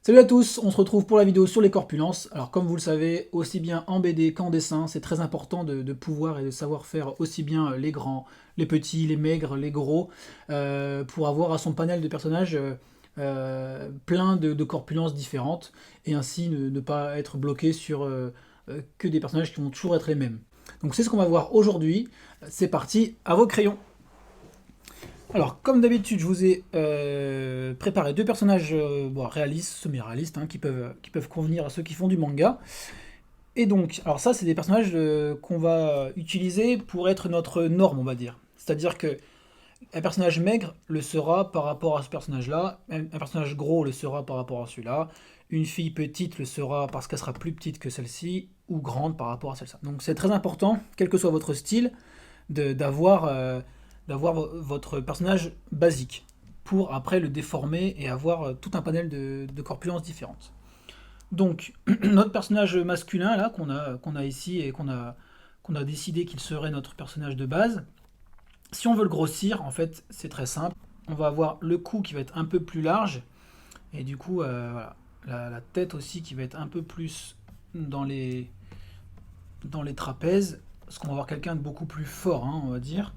Salut à tous, on se retrouve pour la vidéo sur les corpulences. Alors comme vous le savez, aussi bien en BD qu'en dessin, c'est très important de pouvoir et de savoir faire aussi bien les grands, les petits, les maigres, les gros, pour avoir à son panel de personnages plein de corpulences différentes, et ainsi ne pas être bloqué sur que des personnages qui vont toujours être les mêmes. Donc c'est ce qu'on va voir aujourd'hui. C'est parti, à vos crayons. Alors, comme d'habitude, je vous ai préparé deux personnages réalistes, semi-réalistes, hein, qui peuvent convenir à ceux qui font du manga. Et donc, alors ça, c'est des personnages qu'on va utiliser pour être notre norme, on va dire. C'est-à-dire que un personnage maigre le sera par rapport à ce personnage-là, un personnage gros le sera par rapport à celui-là, une fille petite le sera parce qu'elle sera plus petite que celle-ci, ou grande par rapport à celle-ci. Donc c'est très important, quel que soit votre style, d'avoir votre personnage basique pour après le déformer et avoir tout un panel de corpulences différentes. Donc notre personnage masculin là qu'on a ici et qu'on a décidé qu'il serait notre personnage de base. Si on veut le grossir, en fait, c'est très simple. On va avoir le cou qui va être un peu plus large et du coup voilà, la tête aussi qui va être un peu plus dans les trapèzes, parce qu'on va avoir quelqu'un de beaucoup plus fort, hein, on va dire.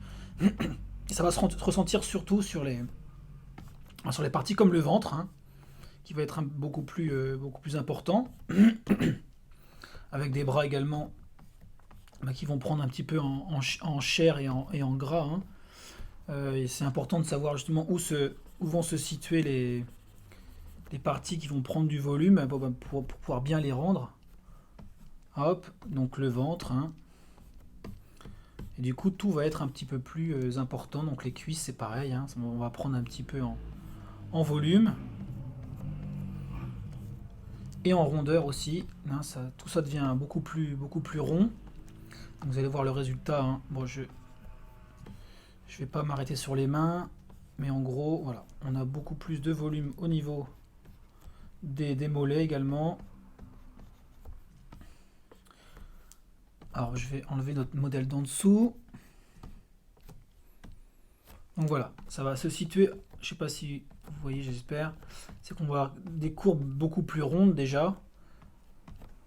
Et ça va se ressentir surtout sur les parties comme le ventre, hein, qui va être beaucoup plus important, avec des bras également qui vont prendre un petit peu en chair et en gras. Hein. Et c'est important de savoir justement où vont se situer les parties qui vont prendre du volume pour pouvoir bien les rendre. Hop, donc le ventre. Hein. Et du coup, tout va être un petit peu plus important. Donc les cuisses, c'est pareil. Hein, on va prendre un petit peu en volume. Et en rondeur aussi. Hein, tout ça devient beaucoup plus rond. Donc vous allez voir le résultat. Hein. Bon, je vais pas m'arrêter sur les mains. Mais en gros, voilà, on a beaucoup plus de volume au niveau des mollets également. Alors je vais enlever notre modèle d'en dessous. Donc voilà, ça va se situer, je sais pas si vous voyez, j'espère, c'est qu'on va avoir des courbes beaucoup plus rondes déjà,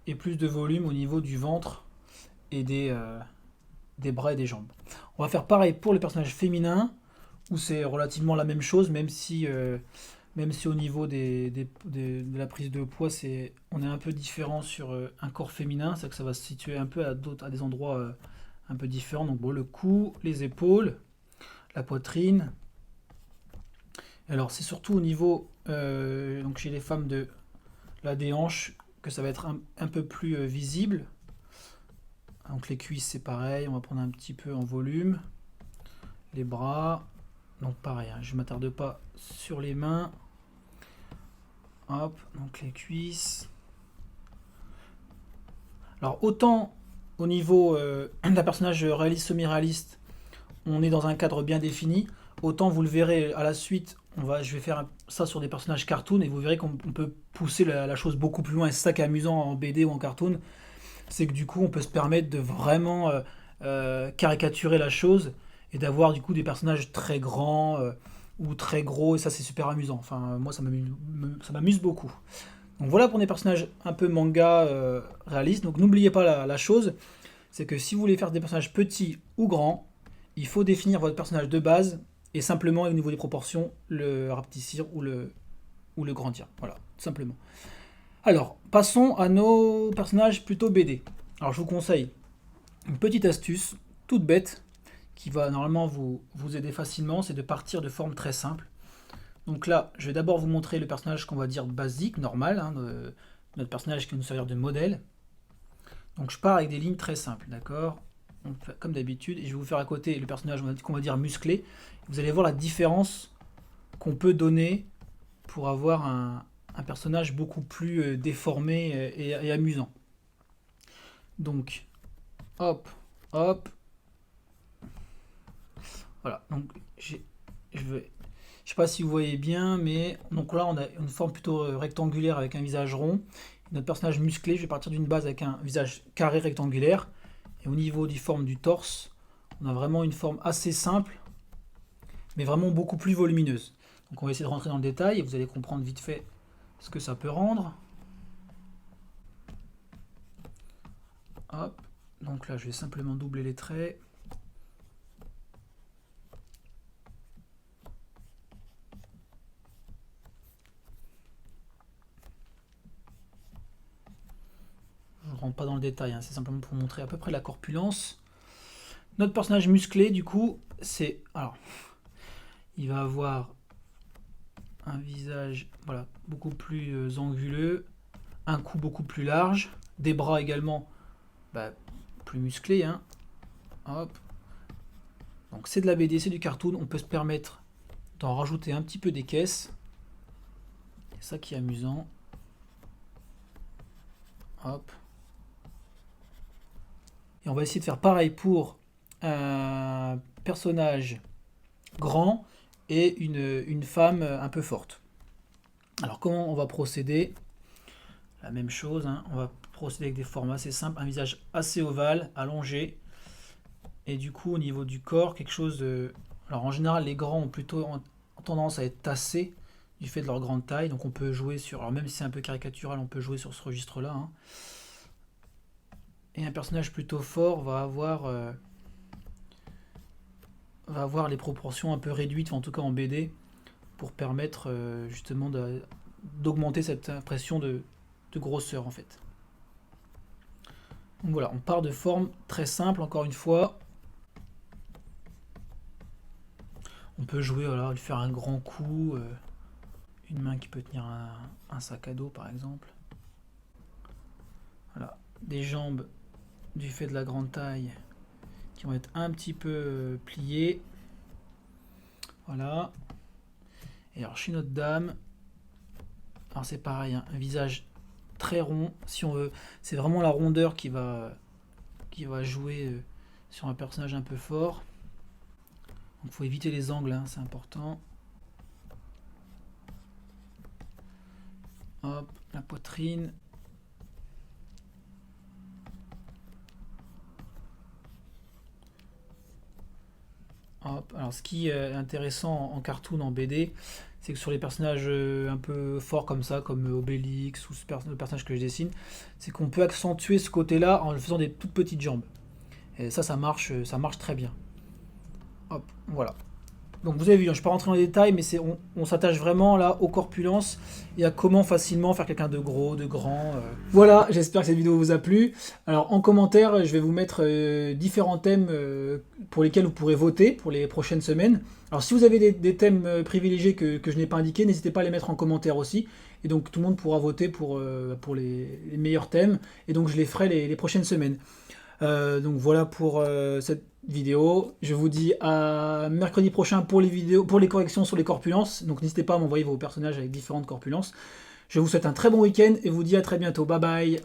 et plus de volume au niveau du ventre et des bras et des jambes. On va faire pareil pour les personnages féminins, où c'est relativement la même chose, même si au niveau de la prise de poids, on est un peu différent sur un corps féminin, c'est que ça va se situer un peu à des endroits un peu différents. Donc bon, le cou, les épaules, la poitrine. Alors c'est surtout au niveau, donc chez les femmes, des hanches, que ça va être un peu plus visible. Donc les cuisses c'est pareil, on va prendre un petit peu en volume. Les bras, donc pareil, hein, je ne m'attarde pas sur les mains. Hop, donc les cuisses. Alors autant au niveau d'un personnage réaliste, semi-réaliste, on est dans un cadre bien défini, autant vous le verrez à la suite, je vais faire ça sur des personnages cartoon, et vous verrez qu'on peut pousser la chose beaucoup plus loin, et c'est ça qui est amusant en BD ou en cartoon, c'est que du coup on peut se permettre de vraiment caricaturer la chose, et d'avoir du coup des personnages très grands ou très gros, et ça c'est super amusant, enfin moi ça m'amuse beaucoup. Donc voilà pour des personnages un peu manga réalistes, donc n'oubliez pas la chose, c'est que si vous voulez faire des personnages petits ou grands, il faut définir votre personnage de base et simplement au niveau des proportions le rapetissir ou le grandir. Voilà, tout simplement. Alors, passons à nos personnages plutôt BD. Alors je vous conseille une petite astuce toute bête qui va normalement vous aider facilement, c'est de partir de formes très simples. Donc là, je vais d'abord vous montrer le personnage qu'on va dire basique, normal, hein, notre personnage qui va nous servir de modèle. Donc je pars avec des lignes très simples, d'accord? Comme d'habitude, et je vais vous faire à côté le personnage qu'on va dire musclé. Vous allez voir la différence qu'on peut donner pour avoir un personnage beaucoup plus déformé et amusant. Donc, hop, hop. Voilà, donc je sais pas si vous voyez bien, mais donc là on a une forme plutôt rectangulaire avec un visage rond. Notre personnage musclé, je vais partir d'une base avec un visage carré rectangulaire. Et au niveau des formes du torse, on a vraiment une forme assez simple, mais vraiment beaucoup plus volumineuse. Donc on va essayer de rentrer dans le détail et vous allez comprendre vite fait ce que ça peut rendre. Hop, donc là je vais simplement doubler les traits. Je ne rentre pas dans le détail, hein, c'est simplement pour montrer à peu près la corpulence. Notre personnage musclé, du coup, c'est... Alors, il va avoir un visage voilà, beaucoup plus anguleux, un cou beaucoup plus large, des bras également plus musclés. Hein. Hop. Donc c'est de la BD, c'est du cartoon, on peut se permettre d'en rajouter un petit peu des caisses. C'est ça qui est amusant. Hop. Et on va essayer de faire pareil pour un personnage grand et une femme un peu forte. Alors comment on va procéder? La même chose, hein. On va procéder avec des formats assez simples, un visage assez ovale, allongé, et du coup au niveau du corps, quelque chose de... Alors en général les grands ont plutôt tendance à être tassés du fait de leur grande taille, donc on peut jouer sur... Alors même si c'est un peu caricatural, on peut jouer sur ce registre-là. Hein. Et un personnage plutôt fort va avoir les proportions un peu réduites, en tout cas en BD, pour permettre justement d'augmenter cette impression de grosseur en fait. Donc voilà, on part de formes très simples, encore une fois. On peut jouer, voilà, lui faire un grand coup, une main qui peut tenir un sac à dos par exemple. Voilà, des jambes du fait de la grande taille qui vont être un petit peu pliées. Voilà. Et alors chez notre dame, alors c'est pareil, hein, un visage très rond, si on veut, c'est vraiment la rondeur qui va jouer sur un personnage un peu fort. Donc il faut éviter les angles, hein, c'est important. Hop, la poitrine. Hop. Alors ce qui est intéressant en cartoon, en BD, c'est que sur les personnages un peu forts comme ça, comme Obélix ou le personnage que je dessine, c'est qu'on peut accentuer ce côté-là en faisant des toutes petites jambes. Et ça marche très bien. Hop, voilà. Donc vous avez vu, je ne vais pas rentrer dans les détails, mais on s'attache vraiment là aux corpulences et à comment facilement faire quelqu'un de gros, de grand. Voilà, j'espère que cette vidéo vous a plu. Alors en commentaire, je vais vous mettre différents thèmes pour lesquels vous pourrez voter pour les prochaines semaines. Alors si vous avez des thèmes privilégiés que je n'ai pas indiqués, n'hésitez pas à les mettre en commentaire aussi. Et donc tout le monde pourra voter pour les meilleurs thèmes. Et donc je les ferai les prochaines semaines. Donc voilà pour cette vidéo. Je vous dis à mercredi prochain pour les corrections sur les corpulences. Donc n'hésitez pas à m'envoyer vos personnages avec différentes corpulences. Je vous souhaite un très bon week-end et vous dis à très bientôt. Bye bye.